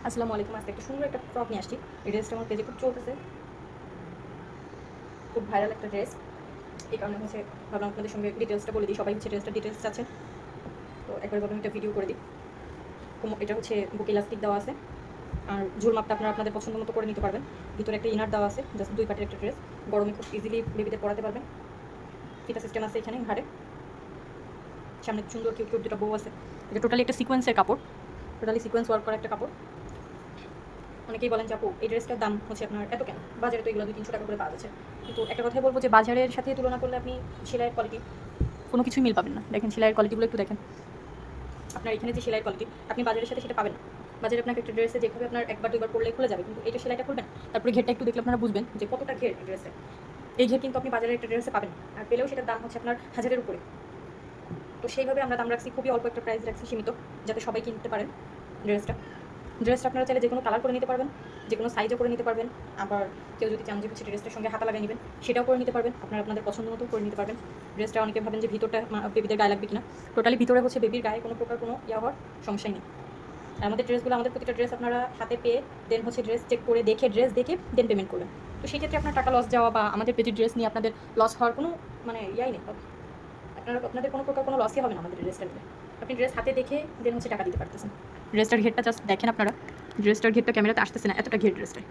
আসসালামু আলাইকুম। আজকে একটা সুন্দর একটা ফ্রক নিয়ে আসছি। এই ড্রেসটা আমার পেজে খুব চলতেছে, খুব ভাইরাল একটা ড্রেস। এই কারণে হচ্ছে ভাবলাম আপনাদের সঙ্গে ডিটেলসটা বলে দিই। সবাই হচ্ছে ড্রেসটা ডিটেলস চাচ্ছেন, তো একবার ভাবলাম একটা ভিডিও করে দিই। এটা হচ্ছে বুক ইলাস্টিক দেওয়া আছে, আর ঝুল মাপটা আপনারা আপনাদের পছন্দ মতো করে নিতে পারবেন। ভিতরে একটা ইনার দেওয়া আছে, জাস্ট 2 পার্টের একটা ড্রেস। গরমে খুব ইজিলি বেবিদের পরাতে পারবেন। ফিতা সিস্টেম আছে এখানে ঘাড়ে, সামনে সুন্দর কিউট কিউট দুটো বউ আছে। এটা টোটালি একটা সিকোয়েন্সের কাপড়, টোটালি সিকোয়েন্স ওয়ার্ক করা একটা কাপড়। অনেকেই বলেন যে আপু এই ড্রেসটার দাম হচ্ছে আপনার এত কেন, বাজারে তো এগুলো 200-300 টাকা করে পাওয়া যাচ্ছে। কিন্তু একটা কথাই বলবো যে বাজারের সাথে তুলনা করলে আপনি সেলাইয়ের কোয়ালিটি কোনো কিছুই মিল পাবেন না। দেখেন সেলাইয়ের কোয়ালিটিগুলো একটু দেখেন। আপনার এখানে যে সেলাইয়ের কোয়ালিটি আপনি বাজারের সাথে সেটা পাবেন না। বাজারে আপনাকে একটা ড্রেসে যেভাবে আপনার একবার দুইবার পরলে খুলে যাবে, কিন্তু এটা সেলাইটা খুলবেন। তারপরে ঘেরটা একটু দেখলে আপনারা বুঝবেন যে কতটা ঘের ড্রেসে। এই ঘের কিন্তু আপনি বাজারে একটা ড্রেসে পাবেন না, আর পেলেও সেটার দাম হচ্ছে আপনার 1000-এর উপরে। তো সেইভাবে আমরা দাম রাখছি, খুবই অল্প একটা প্রাইস রাখছি, সীমিত, যাতে সবাই কিনতে পারেন ড্রেসটা আপনারা চাইলে যে কোনো কালার করে নিতে পারবেন, যে কোনো সাইজও করে নিতে পারবেন। আবার কেউ যদি চান যে হচ্ছে ড্রেসটার সঙ্গে হাতা লাগিয়ে নেবেন, সেটাও করে নিতে পারবেন। আপনারা আপনাদের পছন্দ মতো করে নিতে পারবেন। ড্রেসটা অনেকে ভাবেন যে ভিতরটা বেবিদের গায়ে লাগবে কিনা। টোটালি ভিতরে হচ্ছে বেবির গায়ে কোনো প্রকার কোনো হওয়ার সমস্যাই নেই। আর আমাদের ড্রেসগুলো, আমাদের প্রতিটা ড্রেস আপনারা হাতে পেয়ে দেন হচ্ছে ড্রেস চেক করে ড্রেস দেখে দেন পেমেন্ট করবেন। তো সেই ক্ষেত্রে আপনার টাকা লস যাওয়া বা আমাদের পেজের ড্রেস নিয়ে আপনাদের লস হওয়ার কোনো ইয়াই নেই। আপনাদের কোনো প্রকার কোনো লসই হবে না আমাদের ড্রেসটা নিলে। আপনি ড্রেস হাতে দেখে দেন হচ্ছে টাকা দিতে পারতেছেন। ড্রেসটার ঘেরটা জাস্ট দেখেন আপনারা। ড্রেসটার ঘেরটা ক্যামেরাতে আসতেছে না, এতটা ঘের ড্রেসটায়।